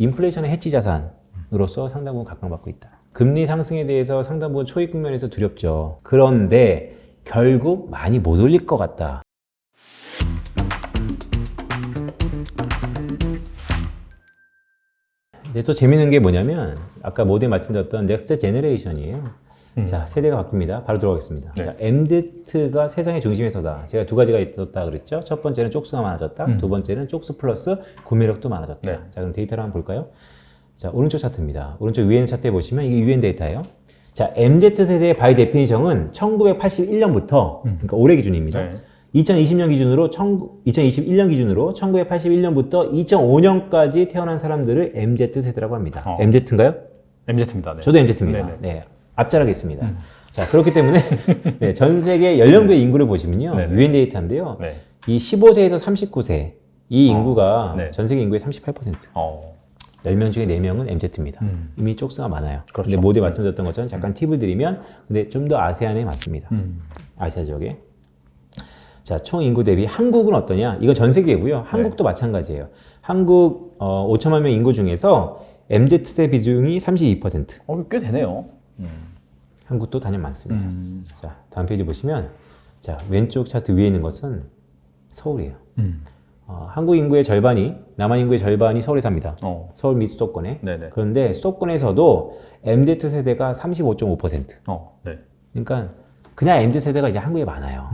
인플레이션의 해치 자산으로서 상당 부분 각광받고 있다. 금리 상승에 대해서 상당 부분 초입 국면에서 두렵죠. 그런데 결국 많이 못 올릴 것 같다. 이제 또 재밌는 게 뭐냐면 아까 모두에 말씀드렸던 넥스트 제너레이션이에요. 자, 세대가 바뀝니다. 바로 들어가겠습니다. 네. 자, MZ가 세상의 중심에 서다. 제가 두 가지가 있었다 그랬죠. 첫 번째는 쪽수가 많아졌다. 두 번째는 쪽수 플러스 구매력도 많아졌다. 네. 자, 그럼 데이터를 한번 볼까요? 자, 오른쪽 차트입니다. 오른쪽 위에 있는 차트에 보시면 이게 유엔 데이터예요. 자, MZ세대의 바이 데피니션은 1981년부터, 그러니까 올해 기준입니다. 네. 2020년 기준으로 2021년 기준으로 1981년부터 2005년까지 태어난 사람들을 MZ세대라고 합니다. MZ인가요? MZ입니다. 네. 저도 MZ입니다. 네네. 네. 앞자락있습니다. 자, 그렇기 때문에 네, 전 세계 연령별 인구를 보시면요. 네네. 유엔 데이터인데요. 네. 이 15세에서 39세 이 인구가 네. 전 세계 인구의 38%. 10명 중에 4명은 MZ입니다. 이미 쪽수가 많아요. 그렇죠. 근데 모두에 말씀드렸던 것처럼 잠깐 팁을 드리면 근데 좀 더 아세안에 맞습니다. 아시아 지역에. 자, 총 인구 대비 한국은 어떠냐? 이거 전 세계고요. 한국도 마찬가지예요. 한국 5천만 명 인구 중에서 MZ세 비중이 32%. 꽤 되네요. 한국도 단연 많습니다. 자, 다음 페이지 보시면 자, 왼쪽 차트 위에 있는 것은 서울이에요. 한국 인구의 절반이 남한 인구의 절반이 서울에 삽니다. 서울 및 수도권에. 네네. 그런데 수도권에서도 MZ세대가 35.5%. 네. 그러니까 그냥 MZ세대가 이제 한국에 많아요.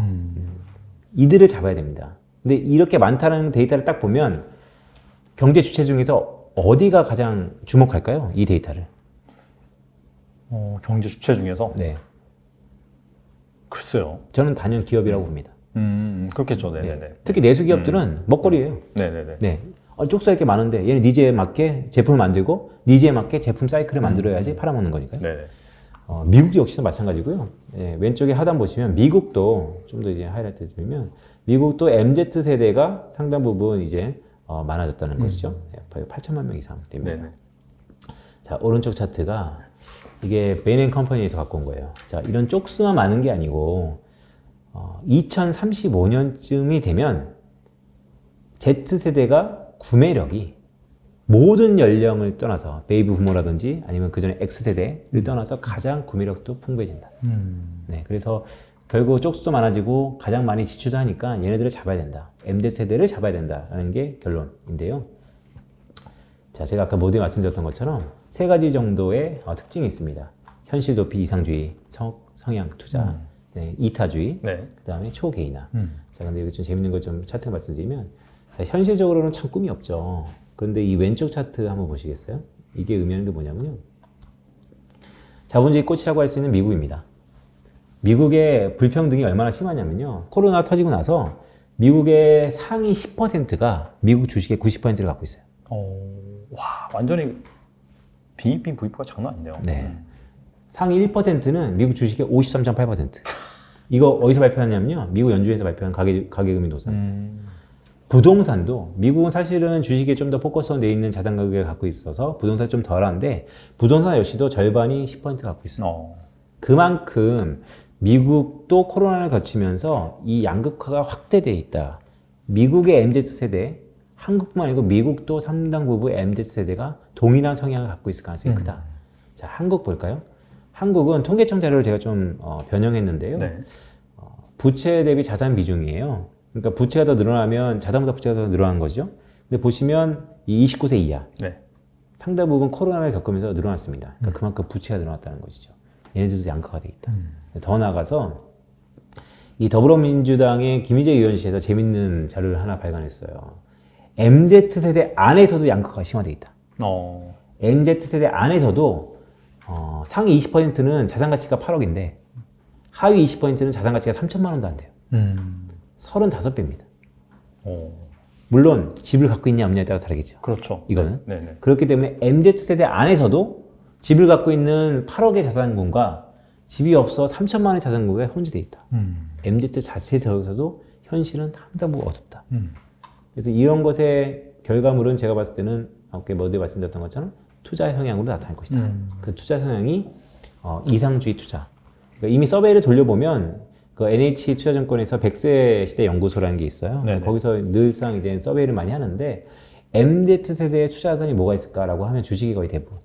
이들을 잡아야 됩니다. 근데 이렇게 많다는 데이터를 딱 보면 경제 주체 중에서 어디가 가장 주목할까요? 이 데이터를. 경제 주체 중에서? 네. 글쎄요. 저는 단연 기업이라고 봅니다. 그렇겠죠. 네네네. 네. 특히 내수 기업들은 먹거리예요. 네네네. 네. 쪽수가 이렇게 많은데 얘는 니즈에 맞게 제품을 만들고 니즈에 맞게 제품 사이클을 만들어야지 팔아먹는 거니까요. 네네. 미국 역시도 마찬가지고요. 네, 왼쪽에 하단 보시면 미국도 좀 더 이제 하이라이트 드리면 미국도 MZ 세대가 상당 부분 이제 많아졌다는 것이죠. 8천만 명 이상 됩니다. 네네. 자, 오른쪽 차트가 이게 베인 컴퍼니에서 갖고 온 거예요. 자, 이런 쪽수만 많은 게 아니고 2035년쯤이 되면 Z세대가 구매력이 모든 연령을 떠나서 베이비 부모라든지 아니면 그 전에 X세대를 떠나서 가장 구매력도 풍부해진다. 네, 그래서 결국 쪽수도 많아지고 가장 많이 지출도 하니까 얘네들을 잡아야 된다. MZ세대를 잡아야 된다라는 게 결론인데요. 자, 제가 아까 모두에 말씀드렸던 것처럼 세 가지 정도의 특징이 있습니다. 현실 도피 이상주의, 성향 투자, 네, 이타주의, 네. 그 다음에 초개인화. 자, 근데 여기 좀 재밌는 거 좀 차트 말씀드리면 자, 현실적으로는 참 꿈이 없죠. 그런데 이 왼쪽 차트 한번 보시겠어요? 이게 의미하는 게 뭐냐면요. 자본주의 꽃이라고 할 수 있는 미국입니다. 미국의 불평등이 얼마나 심하냐면요. 코로나 터지고 나서 미국의 상위 10%가 미국 주식의 90%를 갖고 있어요. 와, 완전히 빈익빈 부익부가 장난 아니네요. 네. 상위 1%는 미국 주식의 53.8%. 이거 어디서 발표하냐면요. 미국 연준에서 발표한 가계금리 노선. 부동산도 미국은 사실은 주식에 좀 더 포커스가 돼 있는 자산 가격을 갖고 있어서 부동산이 좀 덜한데 부동산 역시도 절반이 10% 갖고 있어요. 그만큼 미국도 코로나를 거치면서 이 양극화가 확대돼 있다. 미국의 MZ세대, 한국뿐만 아니고 미국도 상당 부분 MZ세대가 동일한 성향을 갖고 있을 가능성이 크다. 자, 한국 볼까요? 한국은 통계청 자료를 제가 좀 변형했는데요. 네. 부채 대비 자산 비중이에요. 그러니까 부채가 더 늘어나면 자산보다 부채가 더 늘어난 거죠. 근데 보시면 이 29세 이하 네. 상당 부분 코로나를 겪으면서 늘어났습니다. 그러니까 그만큼 부채가 늘어났다는 것이죠. 얘네들도 양극화가 돼 있다. 더 나아가서 이 더불어민주당의 김희재 의원실에서 재밌는 자료를 하나 발간했어요. MZ세대 안에서도 양극화가 심화돼 있다. MZ세대 안에서도 상위 20%는 자산 가치가 8억인데 하위 20%는 자산 가치가 3천만 원도 안 돼요. 35배입니다. 물론 집을 갖고 있냐 없냐에 따라 다르겠죠. 그렇죠. 이거는. 네네. 그렇기 때문에 MZ세대 안에서도 집을 갖고 있는 8억의 자산군과 집이 없어 3천만 원의 자산군에 혼재돼 있다. MZ 자체에서도 현실은 상당 부분 어둡다. 그래서 이런 것의 결과물은 제가 봤을 때는 아까 모두에 말씀드렸던 것처럼 투자 성향으로 나타날 것이다. 그 투자 성향이 이상주의 투자. 그러니까 이미 서베이를 돌려보면 그 NH투자증권에서 100세 시대 연구소라는 게 있어요. 네네. 거기서 늘상 이제 서베이를 많이 하는데 MZ세대의 투자 자산이 뭐가 있을까라고 하면 주식이 거의 대부분.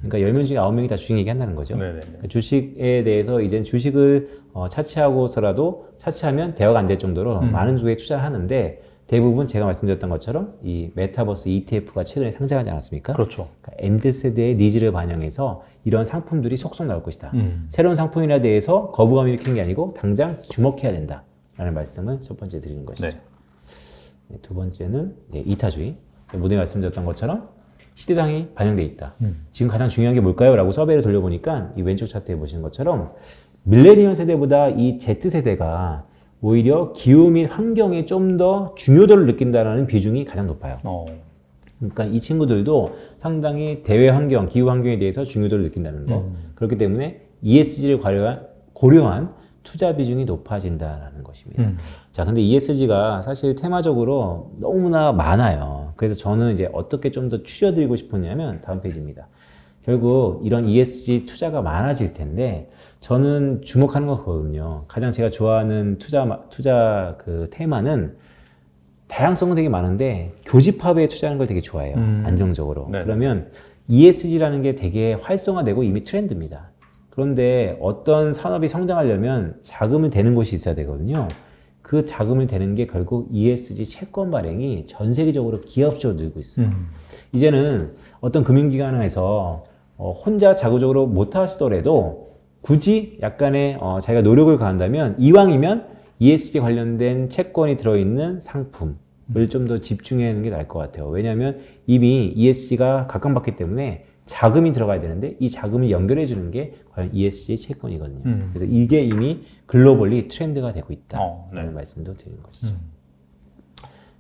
그러니까 10명 중에 9명이 다 주식 얘기한다는 거죠. 네네네. 그러니까 주식에 대해서 이젠 주식을 차치하고서라도 차치하면 대화가 안 될 정도로 많은 쪽에 투자를 하는데 대부분 제가 말씀드렸던 것처럼 이 메타버스 ETF가 최근에 상장하지 않았습니까? 그렇죠. 그러니까 MZ세대의 니즈를 반영해서 이런 상품들이 속속 나올 것이다. 새로운 상품이나 대해서 거부감을 일으키는 게 아니고 당장 주목해야 된다라는 말씀을 첫 번째 드리는 것이죠. 네. 네, 두 번째는 이타주의. 제가 모두에 말씀드렸던 것처럼 시대당이 반영돼 있다. 지금 가장 중요한 게 뭘까요? 라고 서베이를 돌려보니까 이 왼쪽 차트에 보시는 것처럼 밀레니얼 세대보다 이 Z세대가 오히려 기후 및 환경에 좀 더 중요도를 느낀다는 비중이 가장 높아요. 그러니까 이 친구들도 상당히 대외 환경, 기후 환경에 대해서 중요도를 느낀다는 거. 그렇기 때문에 ESG를 고려한 투자 비중이 높아진다는 것입니다. 자, 근데 ESG가 사실 테마적으로 너무나 많아요. 그래서 저는 이제 어떻게 좀 더 추려드리고 싶었냐면 다음 페이지입니다. 결국 이런 ESG 투자가 많아질 텐데 저는 주목하는 거거든요. 가장 제가 좋아하는 투자 그 테마는 다양성은 되게 많은데 교집합에 투자하는 걸 되게 좋아해요. 안정적으로. 네. 그러면 ESG라는 게 되게 활성화되고 이미 트렌드입니다. 그런데 어떤 산업이 성장하려면 자금을 대는 곳이 있어야 되거든요. 그 자금을 대는 게 결국 ESG 채권 발행이 전 세계적으로 기업적으로 늘고 있어요. 이제는 어떤 금융기관에서 혼자 자구적으로 못 하시더라도 굳이 약간의 자기가 노력을 가한다면 이왕이면 ESG 관련된 채권이 들어있는 상품을 좀 더 집중하는 게 나을 것 같아요. 왜냐하면 이미 ESG가 각광받기 때문에 자금이 들어가야 되는데 이 자금을 연결해 주는 게 과연 ESG 채권이거든요. 그래서 이게 이미 글로벌리 트렌드가 되고 있다라는 말씀도 드리는 것이죠.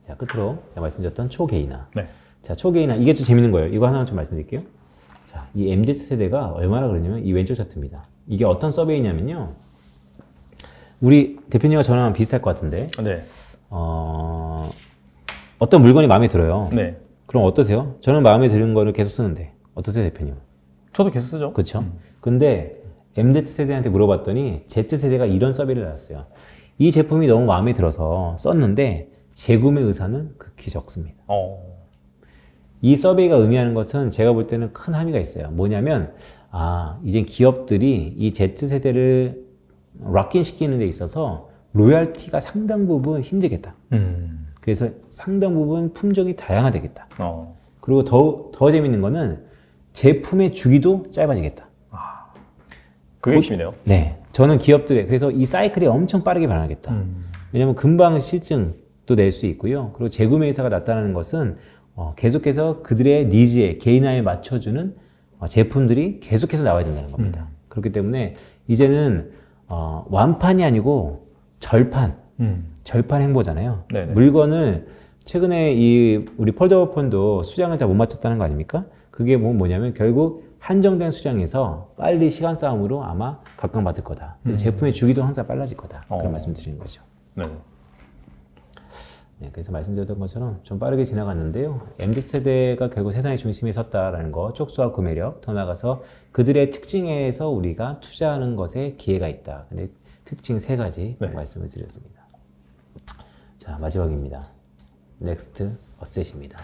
자, 끝으로 제가 말씀드렸던 초개인화. 네. 자, 초개인화 이게 좀 재밌는 거예요. 이거 하나만 좀 말씀드릴게요. 자, 이 MZ세대가 얼마나 그러냐면 이 왼쪽 차트입니다. 이게 어떤 서베이냐면요. 우리 대표님과 저랑 비슷할 것 같은데 네. 어떤 물건이 마음에 들어요. 네. 그럼 어떠세요? 저는 마음에 드는 거를 계속 쓰는데 어떠세요, 대표님? 저도 계속 쓰죠. 그렇죠. 근데 MZ세대한테 물어봤더니 Z세대가 이런 서비를 나왔어요. 이 제품이 너무 마음에 들어서 썼는데 재구매 의사는 극히 적습니다. 이 서베이가 의미하는 것은 제가 볼 때는 큰 함의가 있어요. 뭐냐면 이제 기업들이 이 Z세대를 락인 시키는 데 있어서 로열티가 상당 부분 힘들겠다. 그래서 상당 부분 품종이 다양화되겠다. 그리고 더 재밌는 거는 제품의 주기도 짧아지겠다. 그게 핵심이네요. 네. 저는 기업들의, 그래서 이 사이클이 엄청 빠르게 변하겠다. 왜냐면 금방 실증도 낼 수 있고요. 그리고 재구매 의사가 나타나는 것은 계속해서 그들의 니즈에, 개인화에 맞춰주는 제품들이 계속해서 나와야 된다는 겁니다. 그렇기 때문에 이제는 완판이 아니고 절판 행보잖아요. 네네. 물건을 최근에 우리 폴더폰도 수량을 잘 못 맞췄다는 거 아닙니까? 그게 뭐냐면 결국 한정된 수량에서 빨리 시간 싸움으로 아마 각광받을 거다. 그래서 제품의 주기도 항상 빨라질 거다. 그런 말씀 드리는 거죠. 네. 네, 그래서 말씀드렸던 것처럼 좀 빠르게 지나갔는데요. MZ세대가 결국 세상의 중심에 섰다라는 거, 촉수와 구매력, 더 나아가서 그들의 특징에서 우리가 투자하는 것에 기회가 있다. 근데 특징 3가지 말씀을 드렸습니다. 자, 마지막입니다. 넥스트 어셋입니다.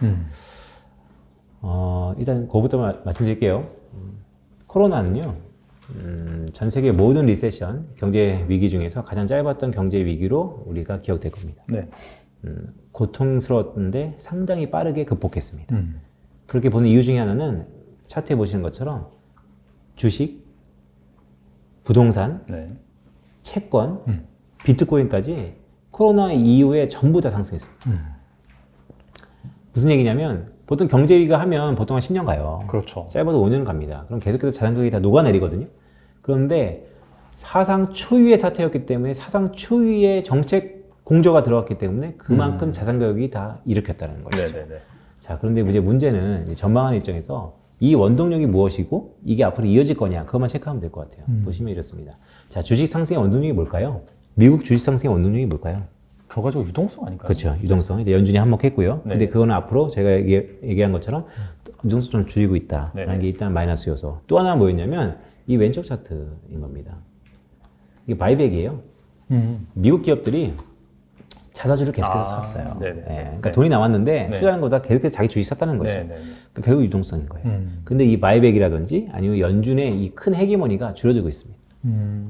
일단 그거부터 말씀드릴게요. 코로나는요, 전 세계 모든 리세션, 경제 위기 중에서 가장 짧았던 경제 위기로 우리가 기억될 겁니다. 네. 고통스러웠는데 상당히 빠르게 극복했습니다. 그렇게 보는 이유 중에 하나는 차트에 보시는 것처럼 주식, 부동산, 채권, 비트코인까지 코로나 이후에 전부 다 상승했습니다. 무슨 얘기냐면 보통 경제 위기가 하면 보통 한 10년 가요. 그렇죠. 짧아도 5년 갑니다. 그럼 계속해서 자산가격이 다 녹아내리거든요. 그런데 사상 초유의 사태였기 때문에 사상 초유의 정책 공조가 들어갔기 때문에 그만큼 자산가격이 다 일으켰다는 것이죠. 네네네. 자, 그런데 이제 문제는 이제 전망하는 입장에서 이 원동력이 무엇이고 이게 앞으로 이어질 거냐 그것만 체크하면 될 것 같아요. 보시면 이렇습니다. 자, 주식 상승의 원동력이 뭘까요? 미국 주식 상승의 원동력이 뭘까요? 결과적으로 유동성 아닐까요? 그렇죠. 유동성. 이제 연준이 한몫했고요. 네. 근데 그거는 앞으로 제가 얘기한 것처럼 유동성 좀 줄이고 있다라는 게 일단 마이너스 요소. 또 하나 뭐였냐면 이 왼쪽 차트인 겁니다. 이게 바이백이에요. 미국 기업들이 자사주를 계속해서 샀어요. 네네. 예, 그러니까 네. 돈이 남았는데 네. 투자하는 것보다 계속해서 자기 주식 샀다는 거죠. 네네. 그러니까 결국 유동성인 거예요. 근데 이 바이백이라든지 아니면 연준의 이 큰 헤게모니가 줄어들고 있습니다.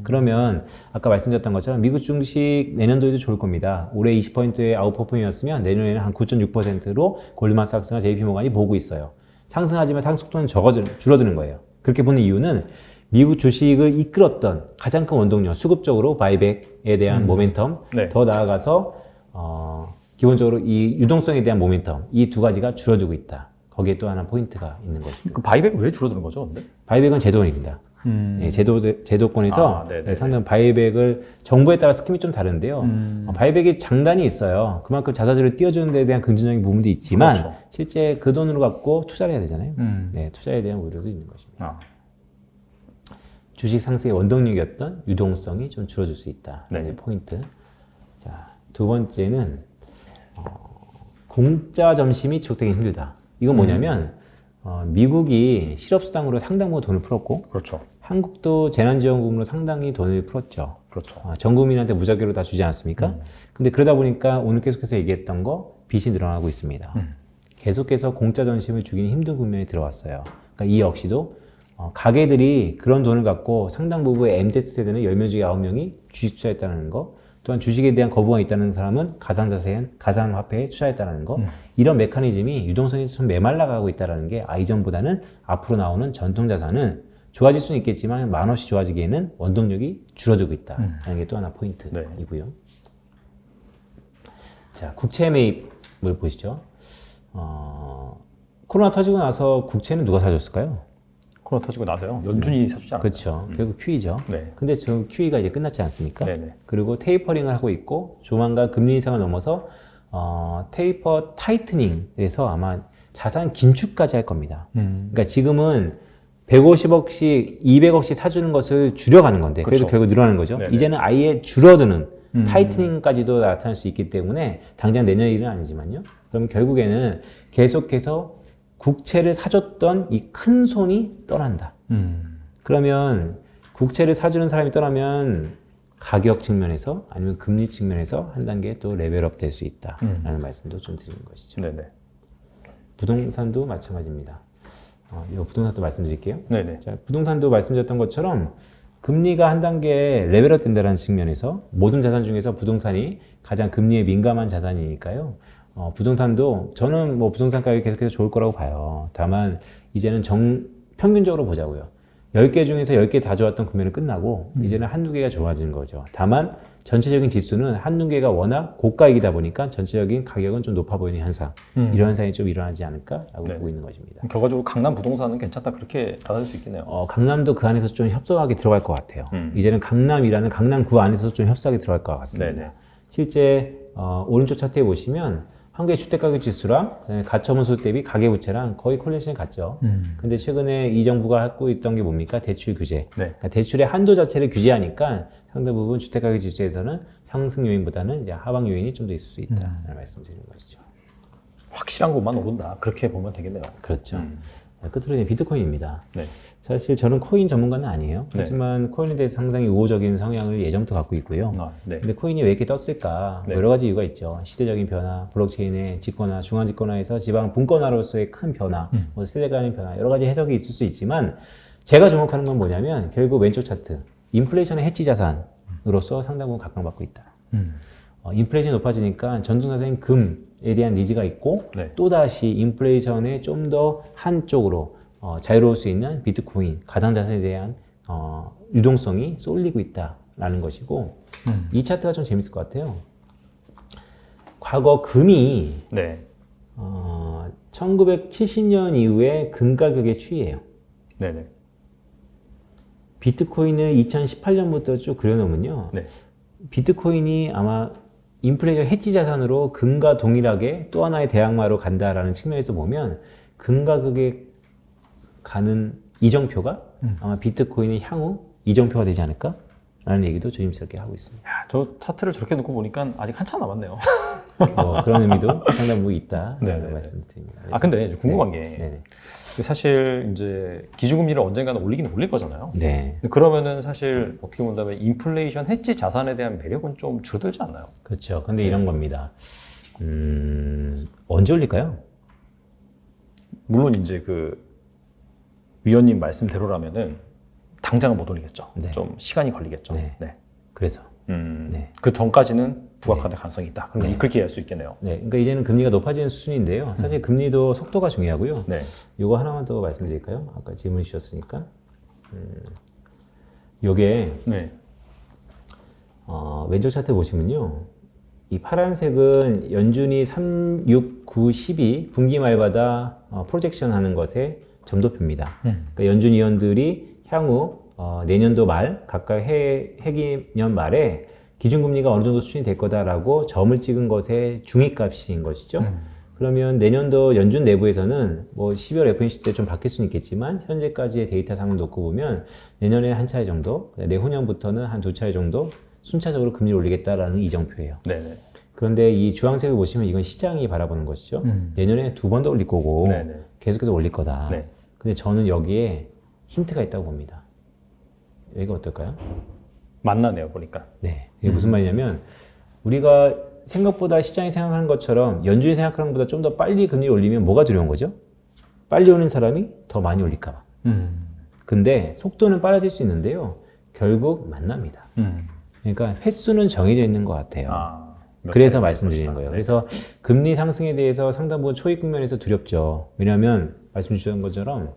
그러면 아까 말씀드렸던 것처럼 미국 주식 내년도에도 좋을 겁니다. 올해 20%의 아웃퍼폼이었으면 내년에는 한 9.6%로 골드만삭스나 JP모간이 보고 있어요. 상승하지만 상승속도는 줄어드는 거예요. 그렇게 보는 이유는 미국 주식을 이끌었던 가장 큰 원동력, 수급적으로 바이백에 대한 모멘텀, 네. 더 나아가서 기본적으로 이 유동성에 대한 모멘텀, 이 두 가지가 줄어들고 있다. 거기에 또 하나 포인트가 있는 거죠. 그 바이백 왜 줄어드는 거죠, 근데? 바이백은 제도권입니다. 예, 제도권에서 네네네. 상당 바이백을 정부에 따라 스킴이 좀 다른데요. 바이백이 장단이 있어요. 그만큼 자사주를 띄워주는 데에 대한 긍정적인 부분도 있지만 그렇죠. 실제 그 돈으로 갖고 투자를 해야 되잖아요. 네, 투자에 대한 우려도 있는 것입니다. 아, 주식 상승의 원동력이었던 유동성이 좀 줄어들 수 있다. 네. 네. 포인트. 자, 두 번째는 공짜 점심이 지속되기 힘들다. 이건 뭐냐면 미국이 실업수당으로 상당 부분 돈을 풀었고 그렇죠. 한국도 재난지원금으로 상당히 돈을 풀었죠. 그렇죠. 전 국민한테 무작위로 다 주지 않았습니까? 근데 그러다 보니까 오늘 계속해서 얘기했던 거 빚이 늘어나고 있습니다. 계속해서 공짜 점심을 주기는 힘든 국면에 들어왔어요. 그러니까 이 역시도 가게들이 그런 돈을 갖고 상당 부분의 MZ세대는 10명 중에 9명이 주식 투자했다는 거, 또한 주식에 대한 거부가 있다는 사람은 가상화폐에 투자했다는 거, 이런 메커니즘이 유동성이 좀 메말라가고 있다는 게 이전보다는 앞으로 나오는 전통자산은 좋아질 수는 있겠지만 많이 좋아지기에는 원동력이 줄어들고 있다는 게 또 하나 포인트이고요. 자, 국채 매입을 보시죠. 코로나 터지고 나서 국채는 누가 사줬을까요? 코로나 터지고 나서요. 연준이 사주지 않았나요? 그렇죠. 결국 QE죠. 네. 근데 저 QE가 이제 끝났지 않습니까? 네네. 그리고 테이퍼링을 하고 있고 조만간 금리 인상을 넘어서 테이퍼 타이트닝에서 아마 자산 긴축까지 할 겁니다. 그러니까 지금은 150억씩, 200억씩 사주는 것을 줄여가는 건데 그래도 그렇죠. 결국 늘어나는 거죠. 네네. 이제는 아예 줄어드는 타이트닝까지도 나타날 수 있기 때문에 당장 내년 일은 아니지만요. 그럼 결국에는 계속해서 국채를 사줬던 이 큰 손이 떠난다. 그러면 국채를 사주는 사람이 떠나면 가격 측면에서 아니면 금리 측면에서 한 단계 또 레벨업 될 수 있다라는 말씀도 좀 드리는 것이죠. 네네. 부동산도 마찬가지입니다. 이 부동산도 말씀드릴게요. 네네. 자, 부동산도 말씀드렸던 것처럼 금리가 한 단계 레벨업 된다는 측면에서 모든 자산 중에서 부동산이 가장 금리에 민감한 자산이니까요. 부동산도 저는 뭐 부동산 가격이 계속해서 좋을 거라고 봐요. 다만 이제는 평균적으로 보자고요. 10개 중에서 10개 다 좋았던 국면은 끝나고 이제는 한두 개가 좋아지는 거죠. 다만 전체적인 지수는 한두 개가 워낙 고가이다 보니까 전체적인 가격은 좀 높아 보이는 현상. 이런 현상이 좀 일어나지 않을까라고 네. 보고 있는 것입니다. 결과적으로 강남 부동산은 괜찮다 그렇게 받아들일 수 있겠네요. 강남도 그 안에서 좀 협소하게 들어갈 것 같아요. 이제는 강남이라는 강남구 안에서 좀 협소하게 들어갈 것 같습니다. 네네. 실제 오른쪽 차트에 보시면 한국의 주택가격 지수랑 그다음에 가처분 수익 대비 가계부채랑 거의 콜레이션이 같죠. 근데 최근에 이 정부가 하고 있던 게 뭡니까? 대출 규제. 네. 그러니까 대출의 한도 자체를 규제하니까 상당 부분 주택가격 지수에서는 상승 요인보다는 이제 하방 요인이 좀 더 있을 수 있다라는 말씀드리는 것이죠. 확실한 것만 오른다. 그렇게 보면 되겠네요. 그렇죠. 끝으로 이제 비트코인입니다. 네. 사실 저는 코인 전문가는 아니에요. 네. 하지만 코인에 대해서 상당히 우호적인 성향을 예전부터 갖고 있고요. 네. 근데 코인이 왜 이렇게 떴을까? 네. 여러 가지 이유가 있죠. 시대적인 변화, 블록체인의 집권화, 중앙 집권화에서 지방 분권화로서의 큰 변화, 뭐 세대 간의 변화, 여러 가지 해석이 있을 수 있지만 제가 주목하는 건 뭐냐면 결국 왼쪽 차트, 인플레이션의 해치 자산으로서 상당 부분 각광받고 있다. 인플레이션이 높아지니까 전통자산인 금에 대한 니즈가 있고 네. 또다시 인플레이션에 좀 더 한쪽으로 자유로울 수 있는 비트코인, 가상자산에 대한 유동성이 쏠리고 있다라는 것이고 이 차트가 좀 재밌을 것 같아요. 과거 금이 네. 1970년 이후에 금 가격의 추이예요. 네네. 비트코인을 2018년부터 쭉 그려놓으면요. 네. 비트코인이 아마 인플레이션 해지 자산으로 금과 동일하게 또 하나의 대항마로 간다라는 측면에서 보면 금 가격에 가는 이정표가 아마 비트코인의 향후 이정표가 되지 않을까라는 얘기도 조심스럽게 하고 있습니다. 야, 저 차트를 저렇게 놓고 보니까 아직 한참 남았네요. 그런 의미도 상당 부분 있다. 네네. 말씀드립니다. 아 근데 궁금한 게 네. 사실 이제 기준금리를 언젠가는 올리긴 올릴 거잖아요. 네. 그러면은 사실 어떻게 본다면 인플레이션 해지 자산에 대한 매력은 좀 줄어들지 않나요? 그렇죠. 근데 이런 겁니다. 언제 올릴까요? 물론 이제 그 위원님 말씀대로라면은 당장은 못 올리겠죠. 네. 좀 시간이 걸리겠죠. 네. 네. 그래서. 네. 그 전까지는 부각화될 가능성이 있다. 그럼 그렇게 이해할 수 있겠네요. 네. 그러니까 이제는 금리가 높아지는 수준인데요. 사실 금리도 속도가 중요하고요. 네. 이거 하나만 더 말씀드릴까요? 아까 질문 주셨으니까. 요게 네. 왼쪽 차트 보시면요. 이 파란색은 연준이 3, 6, 9, 12 분기 말마다 프로젝션 하는 것의 점도표입니다. 그러니까 연준 위원들이 향후 내년도 말, 각각 해기년 말에 기준금리가 어느 정도 수준이 될 거다라고 점을 찍은 것의 중위값인 것이죠. 그러면 내년도 연준 내부에서는 뭐 12월 FOMC 때 좀 바뀔 수는 있겠지만 현재까지의 데이터상을 놓고 보면 내년에 한 차례 정도, 내후년부터는 한 2차례 정도 순차적으로 금리를 올리겠다라는 이정표예요. 네네. 그런데 이 주황색을 보시면 이건 시장이 바라보는 것이죠. 내년에 2번 더 올릴 거고 네네. 계속해서 올릴 거다. 네. 근데 저는 여기에 힌트가 있다고 봅니다. 여기가 어떨까요? 만나네요, 보니까. 네. 이게 무슨 말이냐면 우리가 생각보다 시장이 생각하는 것처럼 연준이 생각하는 것보다 좀 더 빨리 금리를 올리면 뭐가 두려운 거죠? 빨리 오는 사람이 더 많이 올릴까 봐. 근데 속도는 빨라질 수 있는데요. 결국 만납니다. 그러니까 횟수는 정해져 있는 것 같아요. 그래서 말씀드리는 거예요. 그래서 금리 상승에 대해서 상당 부분 초입 국면에서 두렵죠. 왜냐하면 말씀 주신 것처럼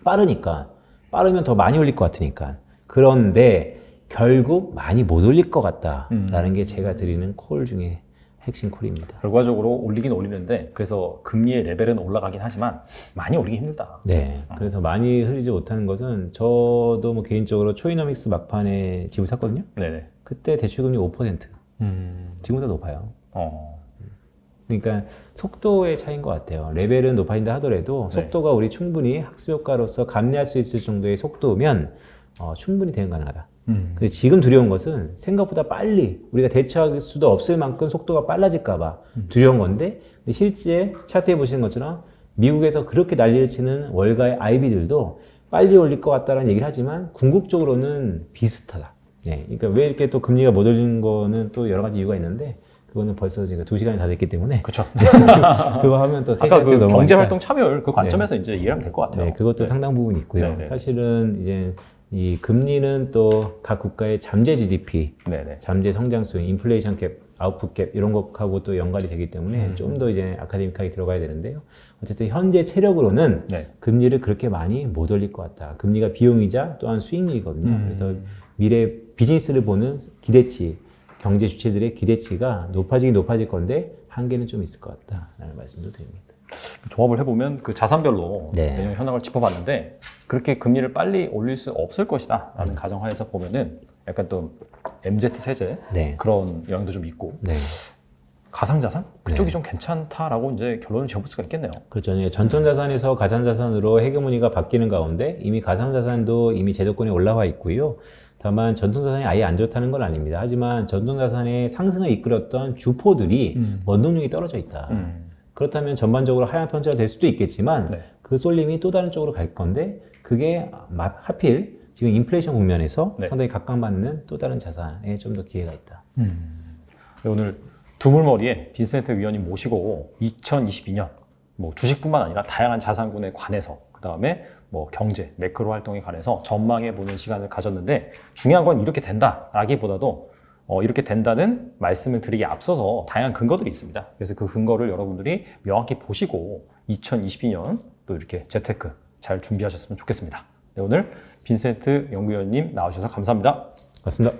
빠르면 더 많이 올릴 것 같으니까. 그런데 결국 많이 못 올릴 것 같다라는 게 제가 드리는 콜 중에 핵심 콜입니다. 결과적으로 올리긴 올리는데 그래서 금리의 레벨은 올라가긴 하지만 많이 올리기 힘들다. 네. 그래서 많이 흘리지 못하는 것은 저도 뭐 개인적으로 초이너믹스 막판에 집을 샀거든요. 네네. 그때 대출금리 5%. 지금보다 높아요. 그러니까 속도의 차이인 것 같아요. 레벨은 높아진다 하더라도 속도가 우리 충분히 학습 효과로서 감내할 수 있을 정도의 속도면 충분히 대응 가능하다. 근데 지금 두려운 것은 생각보다 빨리 우리가 대처할 수도 없을 만큼 속도가 빨라질까봐 두려운 건데 근데 실제 차트에 보시는 것처럼 미국에서 그렇게 난리를 치는 월가의 아이비들도 빨리 올릴 것 같다는 얘기를 하지만 궁극적으로는 비슷하다. 네, 그러니까 왜 이렇게 또 금리가 못 올리는 거는 또 여러 가지 이유가 있는데 그거는 벌써 지금 2시간이 다 됐기 때문에 그렇죠. 그거 하면 또 3시간째 아까 그 넘어가니까 경제활동 참여율 그 관점에서 이제 이해하면 될 것 같아요. 네, 그것도 상당 부분 있고요. 네네. 사실은 이제 이 금리는 또 각 국가의 잠재 GDP, 네네. 잠재 성장수, 인플레이션 캡, 아웃풋 캡 이런 것하고 또 연관이 되기 때문에 좀 더 이제 아카데믹하게 들어가야 되는데요. 어쨌든 현재 체력으로는 네. 금리를 그렇게 많이 못 올릴 것 같다. 금리가 비용이자 또한 수익률이거든요. 그래서 미래 비즈니스를 보는 기대치, 경제 주체들의 기대치가 높아질 건데 한계는 좀 있을 것 같다라는 말씀도 드립니다. 종합을 해보면 그 자산별로 네. 내년 현황을 짚어봤는데 그렇게 금리를 빨리 올릴 수 없을 것이다 라는 가정하에서 보면은 약간 또 MZ 세제 네. 그런 영향도 좀 있고 네. 가상자산? 그쪽이 좀 괜찮다라고 이제 결론을 지어볼 수가 있겠네요. 그렇죠. 전통자산에서 가상자산으로 헤게모니가 바뀌는 가운데 이미 가상자산도 이미 제도권에 올라와 있고요. 다만 전통자산이 아예 안 좋다는 건 아닙니다. 하지만 전통자산의 상승을 이끌었던 주포들이 원동력이 떨어져 있다. 그렇다면 전반적으로 하향 편차가 될 수도 있겠지만 네. 그 쏠림이 또 다른 쪽으로 갈 건데 그게 하필 지금 인플레이션 국면에서 네. 상당히 각광받는 또 다른 자산에 좀 더 기회가 있다. 오늘 두물머리에 빈센트 위원님 모시고 2022년 뭐 주식뿐만 아니라 다양한 자산군에 관해서 그 다음에 뭐 경제, 매크로 활동에 관해서 전망해 보는 시간을 가졌는데 중요한 건 이렇게 된다라기보다도 이렇게 된다는 말씀을 드리기 앞서서 다양한 근거들이 있습니다. 그래서 그 근거를 여러분들이 명확히 보시고 2022년 또 이렇게 재테크 잘 준비하셨으면 좋겠습니다. 네, 오늘 빈센트 연구위원님 나와주셔서 감사합니다. 맞습니다.